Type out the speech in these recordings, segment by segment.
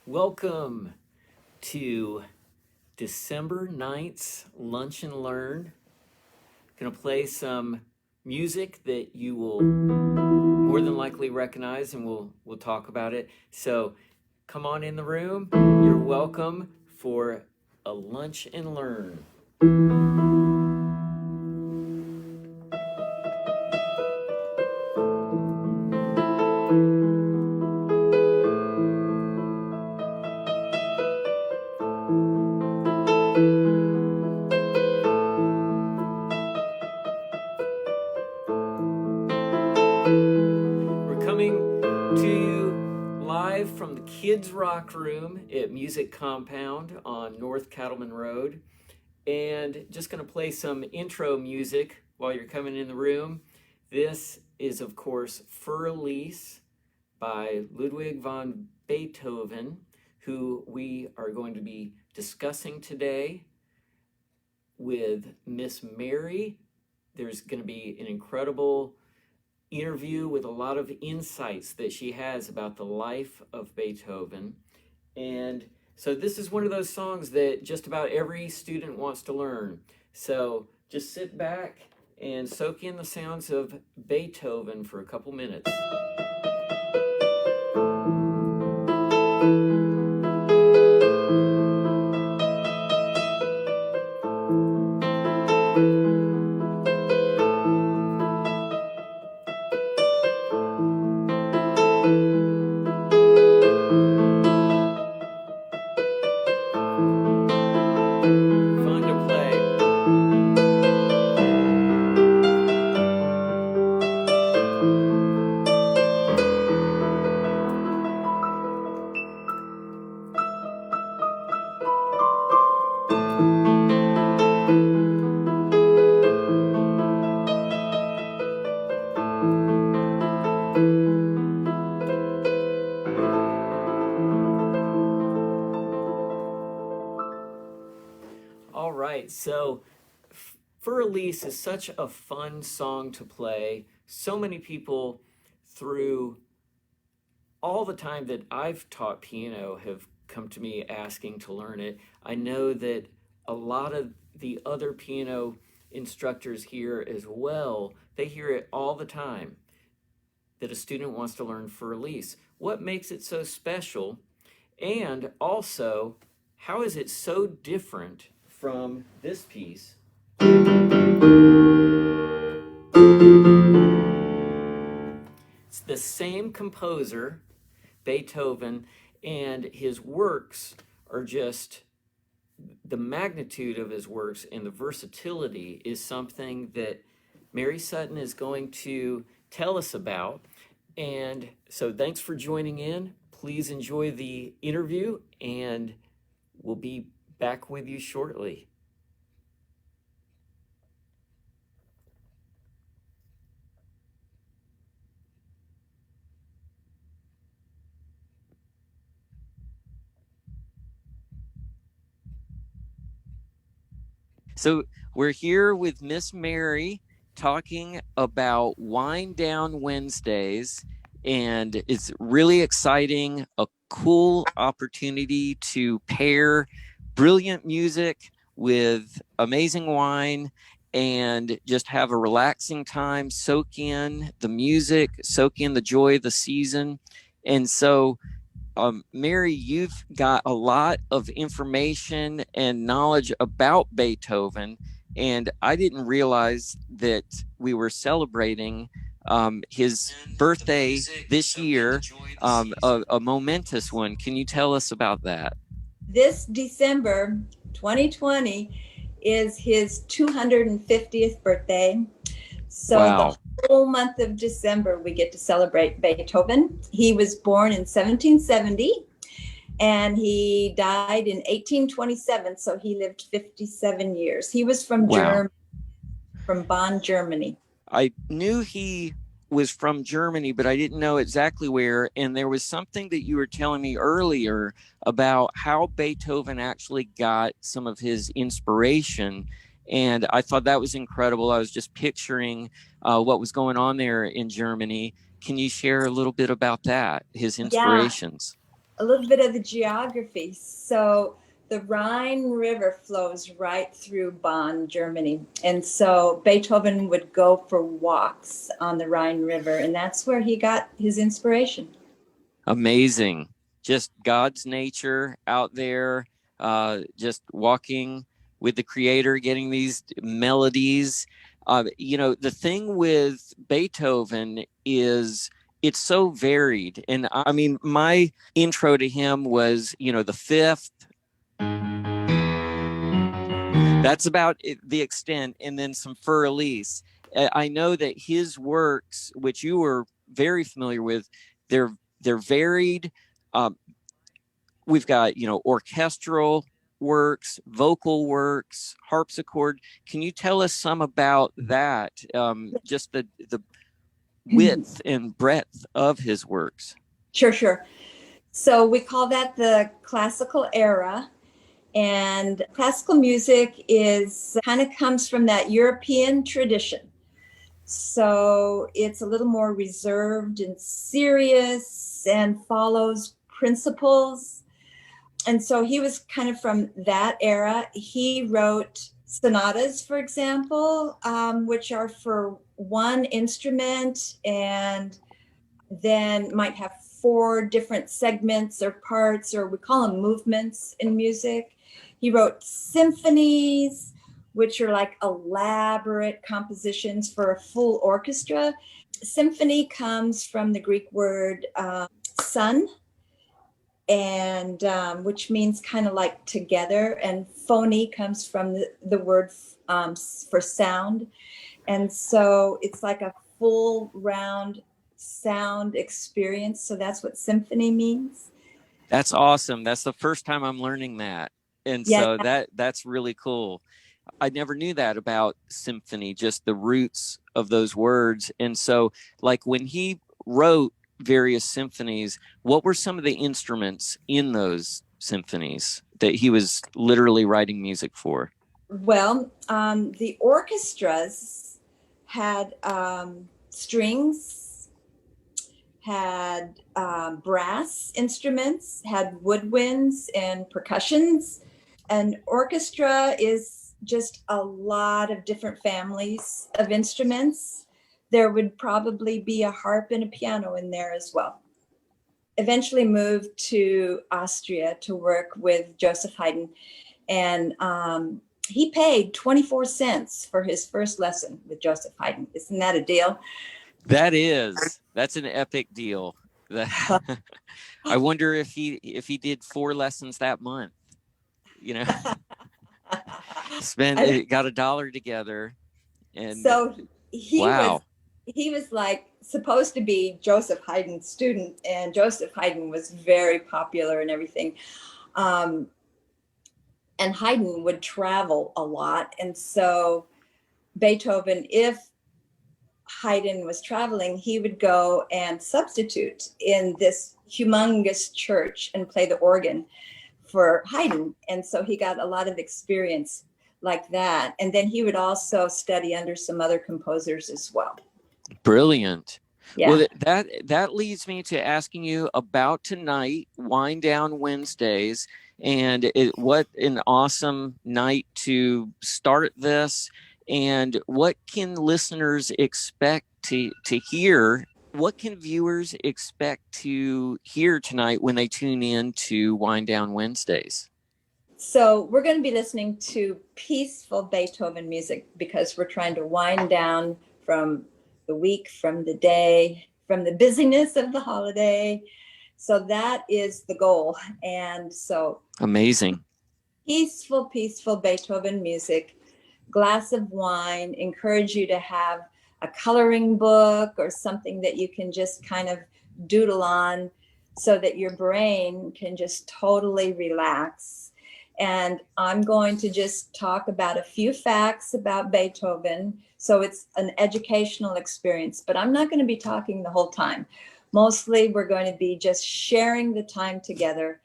Welcome to December 9th's Lunch and Learn. Going to play some music that you will more than likely recognize, and we'll talk about it. So come on in the room. You're welcome for a Lunch and Learn. From the Kids Rock Room at Music Compound on North Cattleman Road, and just going to play some intro music while you're coming in the room. This is, of course, Fur Elise by Ludwig van Beethoven, who we are going to be discussing today with Miss Mary. There's going to be an incredible interview with a lot of insights that she has about the life of Beethoven. And so this is one of those songs that just about every student wants to learn. So just sit back and soak in the sounds of Beethoven for a couple minutes. All right, so Fur Elise is such a fun song to play. So many people through all the time that I've taught piano have come to me asking to learn it. I know that a lot of the other piano instructors here as well, they hear it all the time that a student wants to learn Fur Elise. What makes it so special? And also, how is it so different from this piece? It's the same composer, Beethoven, and his works are just, the magnitude of his works and the versatility is something that Mary Sutton is going to tell us about. And so thanks for joining in. Please enjoy the interview, and we'll be back with you shortly. So we're here with Miss Mary talking about Wind Down Wednesdays, and it's really exciting, a cool opportunity to pair brilliant music with amazing wine and just have a relaxing time, soak in the music, soak in the joy of the season. And so Mary, you've got a lot of information and knowledge about Beethoven, and I didn't realize that we were celebrating his birthday this year, a momentous one. Can you tell us about that? This December 2020 is his 250th birthday. So wow. The whole month of December, we get to celebrate Beethoven. He was born in 1770 and he died in 1827. So he lived 57 years. He was from Germany, from Bonn, Germany. I knew he was from Germany, but I didn't know exactly where. And there was something that you were telling me earlier about how Beethoven actually got some of his inspiration. And I thought that was incredible. I was just picturing what was going on there in Germany. Can you share a little bit about that, his inspirations? a little bit of the geography. So the Rhine River flows right through Bonn, Germany. And so Beethoven would go for walks on the Rhine River, and that's where he got his inspiration. Amazing. Just God's nature out there, just walking with the Creator, getting these melodies. The thing with Beethoven is it's so varied. And I mean, my intro to him was, the fifth. That's about the extent. And then some Fur Elise. I know that his works, which you were very familiar with, they're varied. We've got, orchestral works, vocal works, harpsichord. Can you tell us some about that? Just the width and breadth of his works. Sure. So we call that the classical era. And classical music is kind of comes from that European tradition. So it's a little more reserved and serious and follows principles. And so he was kind of from that era. He wrote sonatas, for example, which are for one instrument and then might have 4 different segments or parts, or we call them movements in music. He wrote symphonies, which are like elaborate compositions for a full orchestra. Symphony comes from the Greek word sun, and which means kind of like together, and phony comes from the word for sound. And so it's like a full round sound experience. So that's what symphony means. That's awesome. That's the first time I'm learning that. And so that's really cool. I never knew that about symphony, just the roots of those words. And so, like, when he wrote various symphonies, what were some of the instruments in those symphonies that he was literally writing music for? Well, the orchestras had strings, had brass instruments, had woodwinds and percussions. An orchestra is just a lot of different families of instruments. There would probably be a harp and a piano in there as well. Eventually moved to Austria to work with Joseph Haydn, and he paid 24 cents for his first lesson with Joseph Haydn. Isn't that a deal? That's an epic deal. I wonder if he did 4 lessons that month. Got $1 together, and so wow. He was like supposed to be Joseph Haydn's student, and Joseph Haydn was very popular and everything. And Haydn would travel a lot, and so Beethoven, if Haydn was traveling, he would go and substitute in this humongous church and play the organ for Haydn. And so he got a lot of experience like that. And then he would also study under some other composers as well. Brilliant. Yeah. Well, that leads me to asking you about tonight, Wind Down Wednesdays, and what an awesome night to start this. And what can listeners expect to hear? What can viewers expect to hear tonight when they tune in to Wind Down Wednesdays? So we're going to be listening to peaceful Beethoven music because we're trying to wind down from the week, from the day, from the busyness of the holiday. So that is the goal. And so amazing. Peaceful Beethoven music, glass of wine, encourage you to have a coloring book or something that you can just kind of doodle on so that your brain can just totally relax. And I'm going to just talk about a few facts about Beethoven. So it's an educational experience, but I'm not going to be talking the whole time. Mostly we're going to be just sharing the time together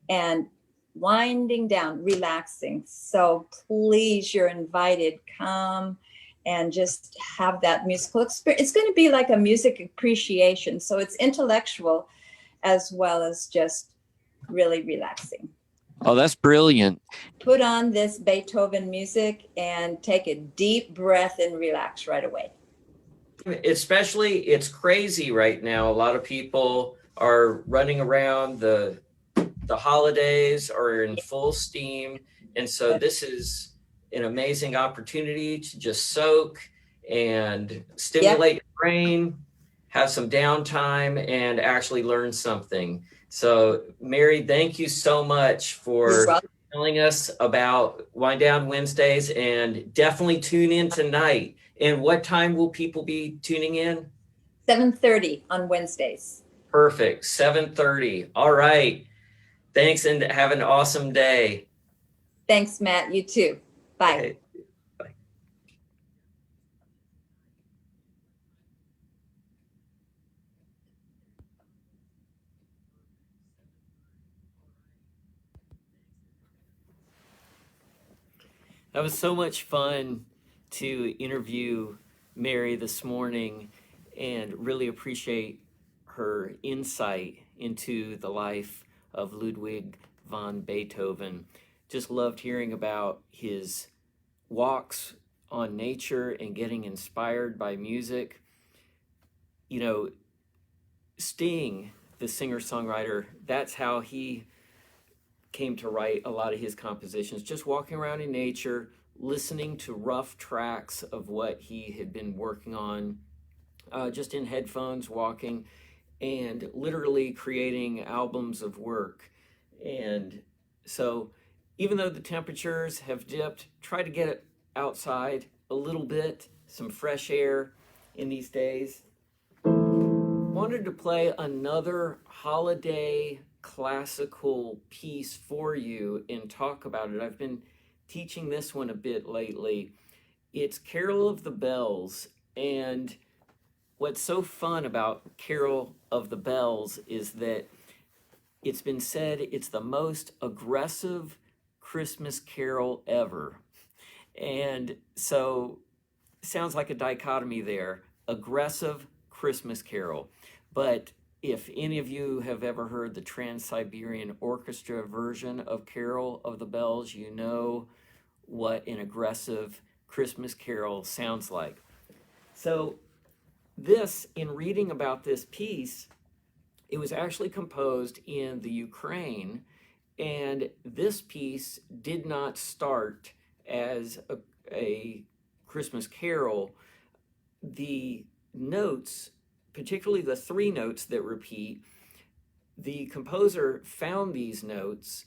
and winding down, relaxing. So please, you're invited, come and just have that musical experience. It's going to be like a music appreciation. So it's intellectual as well as just really relaxing. Oh, that's brilliant. Put on this Beethoven music and take a deep breath and relax right away. Especially, it's crazy right now. A lot of people are running around. The holidays are in full steam, and so this is an amazing opportunity to just soak and stimulate your brain, have some downtime, and actually learn something. So, Mary, thank you so much for telling us about Wind Down Wednesdays, and definitely tune in tonight. And what time will people be tuning in? 7:30 on Wednesdays. Perfect. 7:30. All right. Thanks, and have an awesome day. Thanks, Matt. You too. Bye. Okay. Bye. That was so much fun to interview Mary this morning, and really appreciate her insight into the life of Ludwig van Beethoven. Just loved hearing about his walks on nature and getting inspired by music. You know, Sting, the singer-songwriter, that's how he came to write a lot of his compositions, just walking around in nature, listening to rough tracks of what he had been working on, just in headphones, walking, and literally creating albums of work. And so, even though the temperatures have dipped, try to get it outside a little bit, some fresh air in these days. Wanted to play another holiday classical piece for you and talk about it. I've been teaching this one a bit lately. It's Carol of the Bells, and what's so fun about Carol of the Bells is that it's been said it's the most aggressive Christmas carol ever. And so, sounds like a dichotomy there. Aggressive Christmas carol. But if any of you have ever heard the Trans-Siberian Orchestra version of Carol of the Bells, you know what an aggressive Christmas carol sounds like. So this, in reading about this piece, it was actually composed in the Ukraine, and this piece did not start as a Christmas carol. The notes, particularly the three notes that repeat, the composer found these notes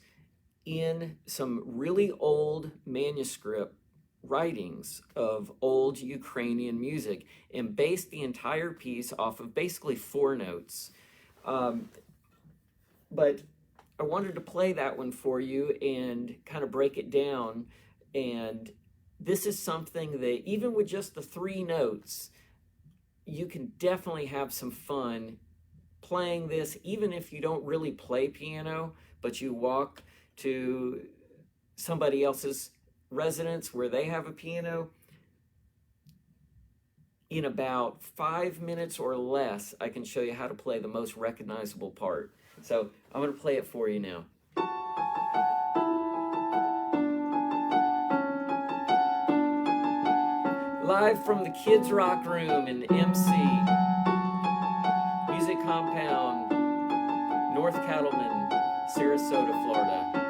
in some really old manuscript writings of old Ukrainian music and based the entire piece off of basically four notes. But I wanted to play that one for you and kind of break it down. And this is something that even with just the three notes, you can definitely have some fun playing this, even if you don't really play piano, but you walk to somebody else's residence where they have a piano. In about 5 minutes or less, I can show you how to play the most recognizable part. So I'm going to play it for you now. Live from the Kids Rock Room in MC Music Compound, North Cattleman, Sarasota, Florida.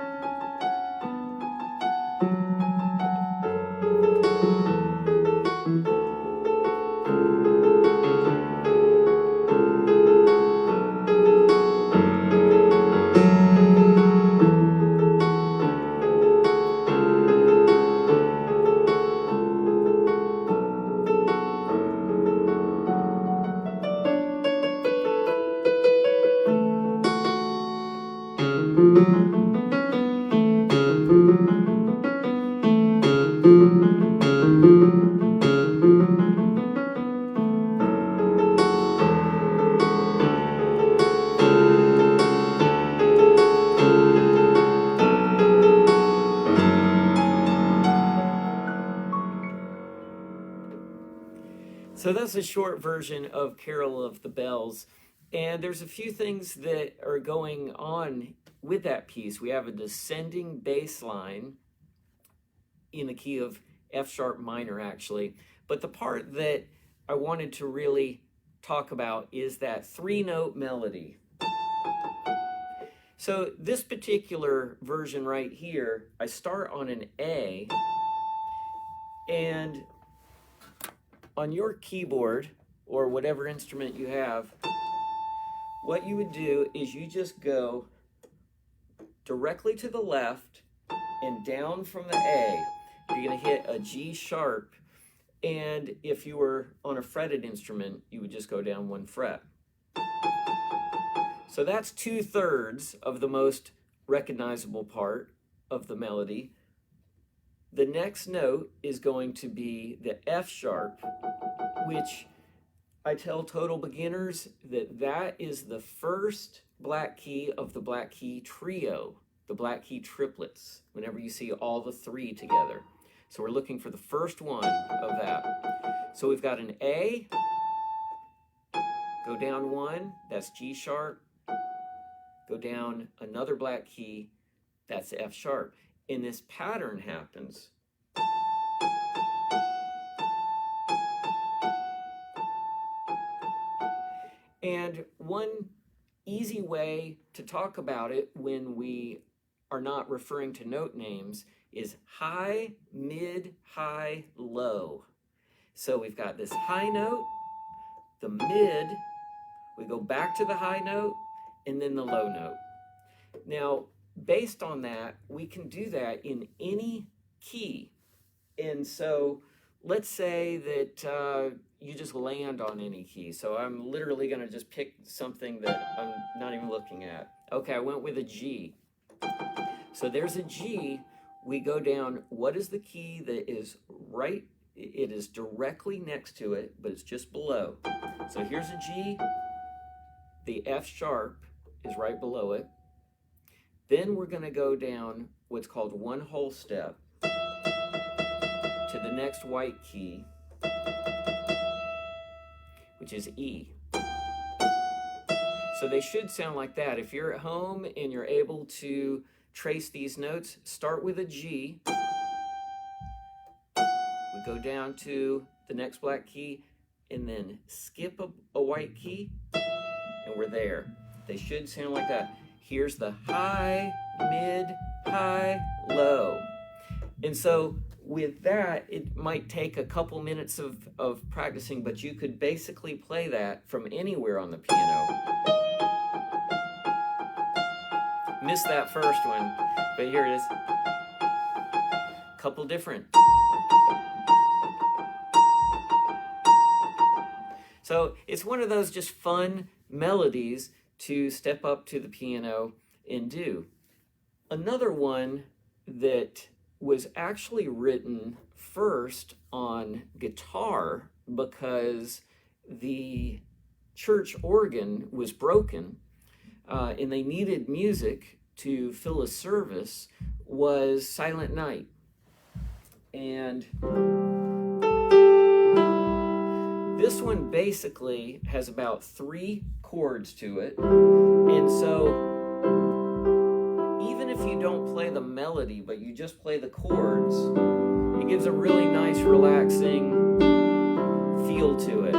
So that's a short version of Carol of the Bells. And there's a few things that are going on with that piece, we have a descending bass line in the key of F sharp minor, actually. But the part that I wanted to really talk about is that 3-note melody. So this particular version right here, I start on an A, and on your keyboard or whatever instrument you have, what you would do is you just go directly to the left and down from the A. You're going to hit a G sharp, and if you were on a fretted instrument, you would just go down 1 fret. So that's 2/3 of the most recognizable part of the melody. The next note is going to be the F sharp, which I tell total beginners that that is the first black key of the black key trio, the black key triplets, whenever you see all the 3 together. So we're looking for the first one of that. So we've got an A, go down 1, that's G sharp, go down another black key, that's F sharp. And this pattern happens. And one easy way to talk about it when we are not referring to note names is high, mid, high, low. So we've got this high note, the mid, we go back to the high note, and then the low note. Now, based on that, we can do that in any key. And so let's say that you just land on any key. So I'm literally going to just pick something that I'm not even looking at. Okay, I went with a G. So there's a G. We go down. What is the key that is right? It is directly next to it, but it's just below. So here's a G. The F sharp is right below it. Then we're going to go down what's called 1 whole step to the next white key, which is E. So they should sound like that. If you're at home and you're able to trace these notes, start with a G. We go down to the next black key and then skip a white key, and we're there. They should sound like that. Here's the high, mid, high, low. And so with that, it might take a couple minutes of practicing, but you could basically play that from anywhere on the piano. Missed that first one, but here it is. Couple different. So it's one of those just fun melodies to step up to the piano and do. Another one that was actually written first on guitar because the church organ was broken and they needed music to fill a service was Silent Night. And this one basically has about 3 chords to it. And so even if you don't play the melody, but you just play the chords, it gives a really nice, relaxing feel to it.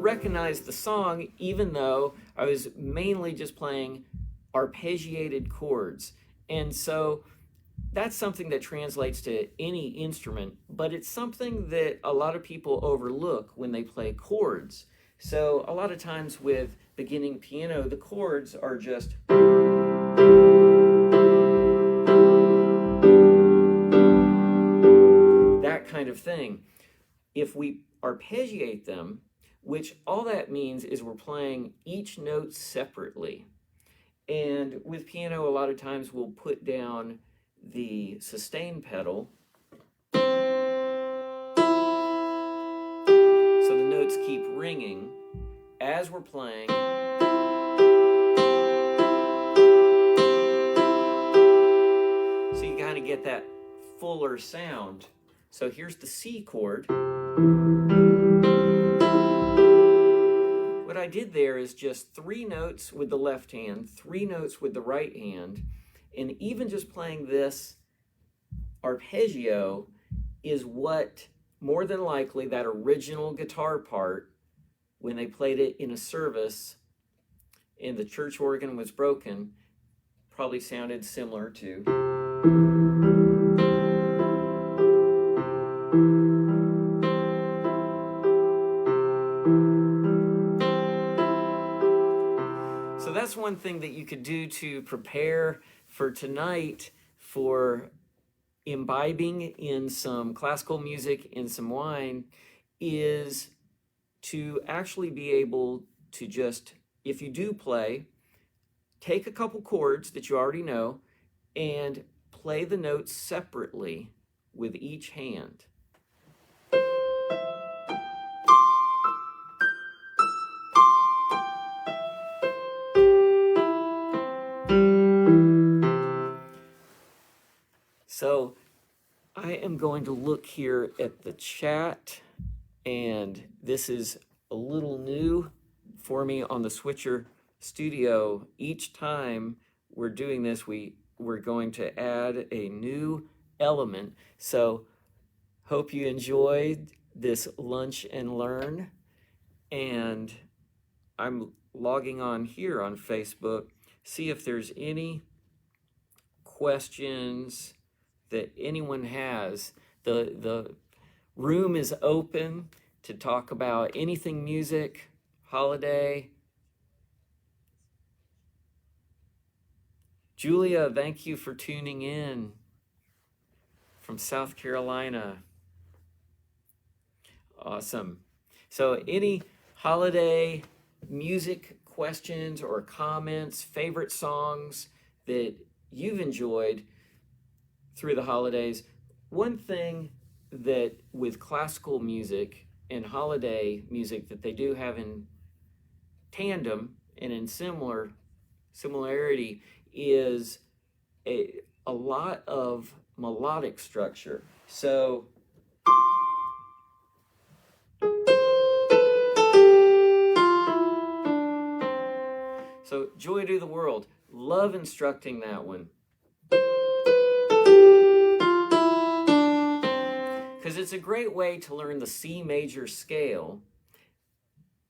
Recognize the song even though I was mainly just playing arpeggiated chords. And so that's something that translates to any instrument, but it's something that a lot of people overlook when they play chords. So a lot of times with beginning piano, the chords are just that kind of thing. if we arpeggiate them, which all that means is we're playing each note separately. And with piano, a lot of times we'll put down the sustain pedal so the notes keep ringing as we're playing. So you kind of get that fuller sound. So here's the C chord. What I did there is just 3 notes with the left hand, 3 notes with the right hand, and even just playing this arpeggio is what, more than likely, that original guitar part, when they played it in a service and the church organ was broken, probably sounded similar to. So that's one thing that you could do to prepare for tonight, for imbibing in some classical music and some wine, is to actually be able to just, if you do play, take a couple chords that you already know and play the notes separately with each hand. So I am going to look here at the chat, and this is a little new for me on the Switcher Studio. Each time we're doing this, we're going to add a new element. So hope you enjoyed this lunch and learn, and I'm logging on here on Facebook, see if there's any questions that anyone has. The room is open to talk about anything music, holiday. Julia, thank you for tuning in from South Carolina. Awesome. So any holiday music questions or comments, favorite songs that you've enjoyed through the holidays. One thing that with classical music and holiday music that they do have in tandem and in similarity is a lot of melodic structure. So Joy to the World, love instructing that one. Because it's a great way to learn the C major scale,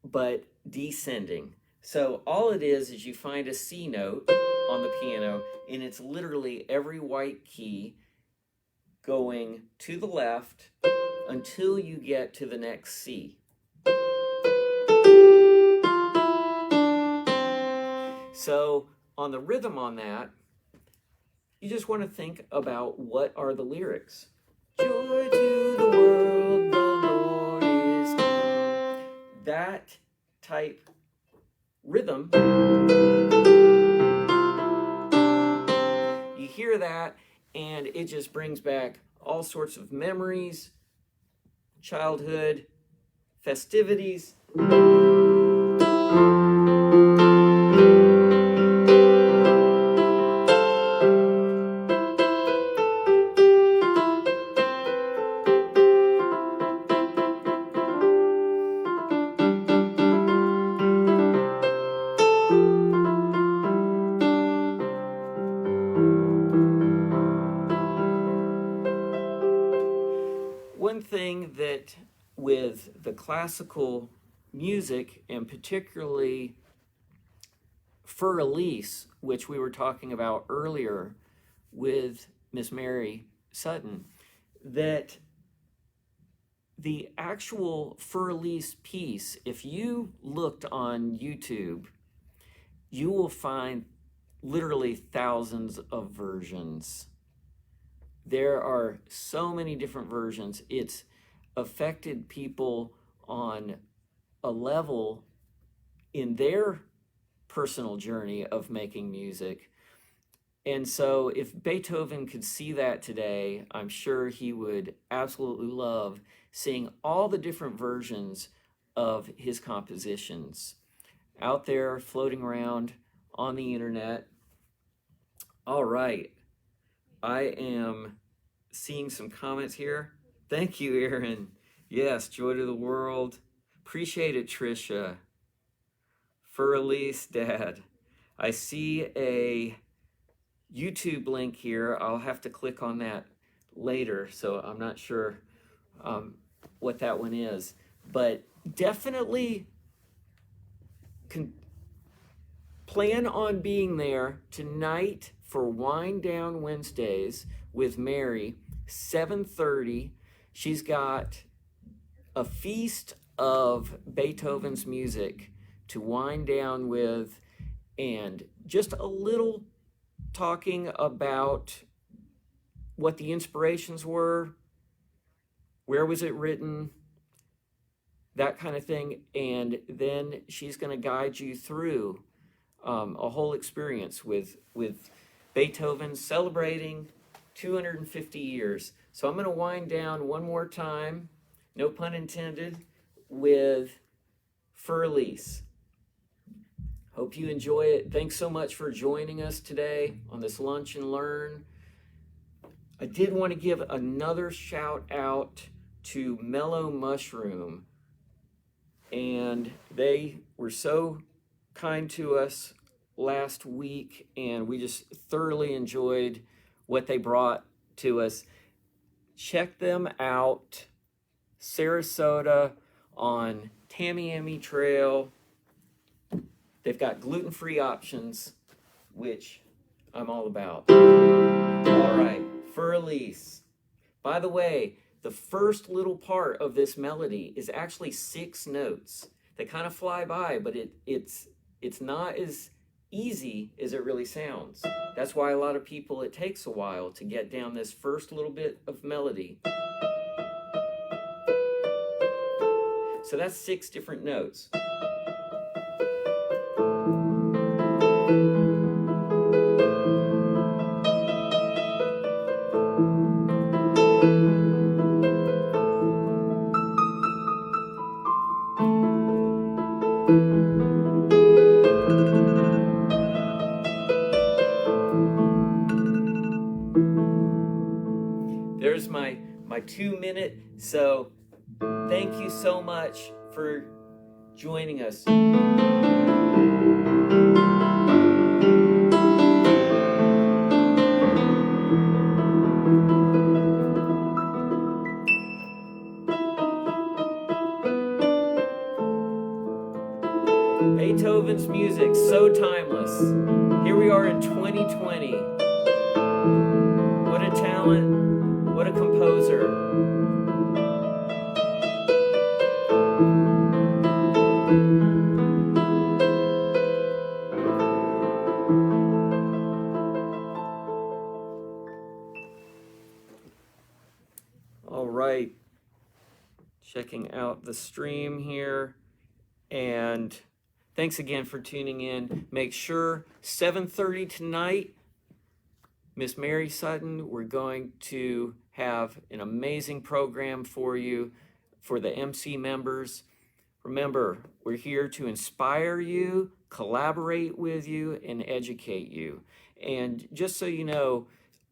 but descending. So all it is you find a C note on the piano, and it's literally every white key going to the left until you get to the next C. So on the rhythm on that, you just want to think about what are the lyrics. Joy to the world, the Lord is come. That type rhythm, you hear that, and it just brings back all sorts of memories, childhood, festivities. One thing that with the classical music, and particularly Fur Elise, which we were talking about earlier with Miss Mary Sutton, that the actual Fur Elise piece, if you looked on YouTube, you will find literally thousands of versions. There are so many different versions. It's affected people on a level in their personal journey of making music. And so if Beethoven could see that today, I'm sure he would absolutely love seeing all the different versions of his compositions out there floating around on the internet. All right, I am seeing some comments here. Thank you, Aaron. Yes, joy to the world. Appreciate it, Trisha. Fur Elise, Dad. I see a YouTube link here. I'll have to click on that later, so I'm not sure what that one is. But definitely plan on being there tonight for Wind Down Wednesdays with Mary, 7:30. She's got a feast of Beethoven's music to wind down with, and just a little talking about what the inspirations were, where was it written, that kind of thing. And then she's going to guide you through a whole experience with Beethoven celebrating 250 years. So I'm going to wind down one more time, no pun intended, with Fur Elise. Hope you enjoy it. Thanks so much for joining us today on this Lunch and Learn. I did want to give another shout out to Mellow Mushroom, and they were so kind to us last week, and we just thoroughly enjoyed what they brought to us. Check them out, Sarasota on Tamiami Trail. They've got gluten-free options, which I'm all about. All right, Fur Elise. By the way, the first little part of this melody is actually 6 notes. They kind of fly by, but it's not as easy as it really sounds. That's why a lot of people, it takes a while to get down this first little bit of melody. So that's 6 different notes. There's my 2-minute. So thank you so much for joining us. Beethoven's music, so timeless. Here we are in 2020. What a talent, what a composer. All right, checking out the stream here, and thanks again for tuning in. Make sure 7:30 tonight, Miss Mary Sutton, we're going to have an amazing program for you, for the MC members. Remember, we're here to inspire you, collaborate with you, and educate you. And just so you know,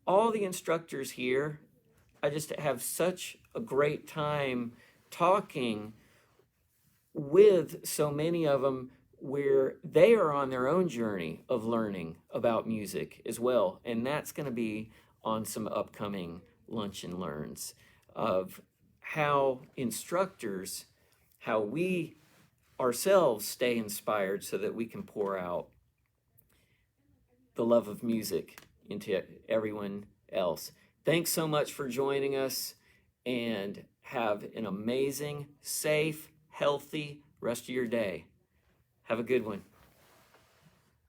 all the instructors here, I just have such a great time talking with so many of them, where they are on their own journey of learning about music as well. And that's going to be on some upcoming Lunch and Learns of how instructors, how we ourselves stay inspired so that we can pour out the love of music into everyone else. Thanks so much for joining us, and have an amazing, safe, healthy rest of your day. Have a good one.